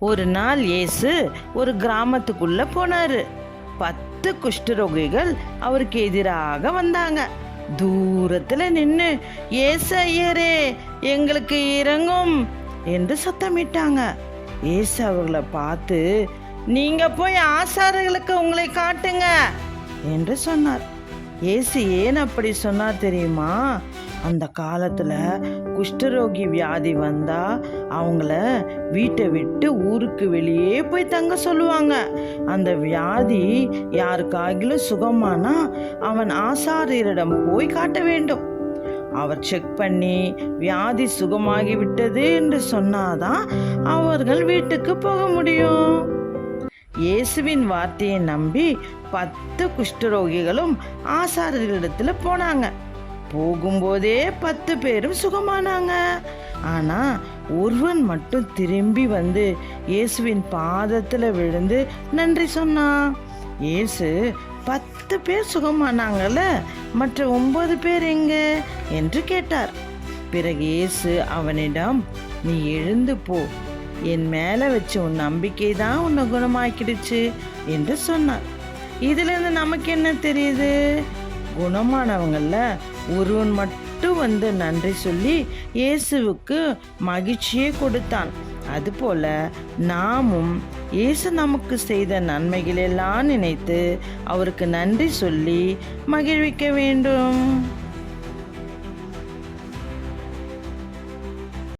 ஒரு நாள் இயேசு ஒரு கிராமத்துக்குள்ள போனாரு. 10 குஷ்டரோகிகள் அவருக்கு எதிராக வந்தாங்க. தூரத்துல நின்னு, "இயேசு ஐயரே, எங்களுக்கு இறங்கும்" என்று சத்தமிட்டாங்க. இயேசு அவர்களை பார்த்து, "நீங்க போய் ஆசாரியர்களுக்கு உங்களை காட்டுங்க" என்று சொன்னார். இயேசு ஏன் அப்படி சொன்னார் தெரியுமா? அந்த காலத்துல குஷ்டரோகி வியாதி வந்தா அவங்கள வீட்டை விட்டு ஊருக்கு வெளியே போய் தங்க சொல்லுவாங்க. அந்த வியாதி யாருக்காகிலும் சுகமானா அவன் ஆசாரியரிடம் போய் காட்ட வேண்டும். அவர் செக் பண்ணி வியாதி சுகமாகி விட்டது என்று சொன்னாதான் அவர்கள் வீட்டுக்கு போக முடியும். இயேசுவின் வார்த்தையை நம்பி 10 குஷ்டரோகிகளும் ஆசாரியர்களிடத்துல போனாங்க. போகும்போதே 10 பேரும் சுகமானாங்க. ஆனா ஒருவன் மட்டும் திரும்பி வந்து இயேசுவின் பாதத்துல விழுந்து நன்றி சொன்னான். இயேசு, 10 பேர் சுகமானாங்கல்ல, மற்ற 9 பேர் எங்க என்று கேட்டார். பிறகு இயேசு அவனிடம், "நீ எழுந்து போ, என் மேல வச்ச உன் நம்பிக்கை தான் உன்னை குணமாக்கிடுச்சு" என்று சொன்னார். இதுல இருந்து நமக்கு என்ன தெரியுது? குணமானவங்கள ஒருவன் மட்டும் வந்து நன்றி சொல்லி இயேசுவுக்கு மகிழ்ச்சியை கொடுத்தான். அதுபோல நாமும் இயேசு நமக்கு செய்த நன்மைகளெல்லாம் நினைத்து அவருக்கு நன்றி சொல்லி மகிழ்விக்க வேண்டும்.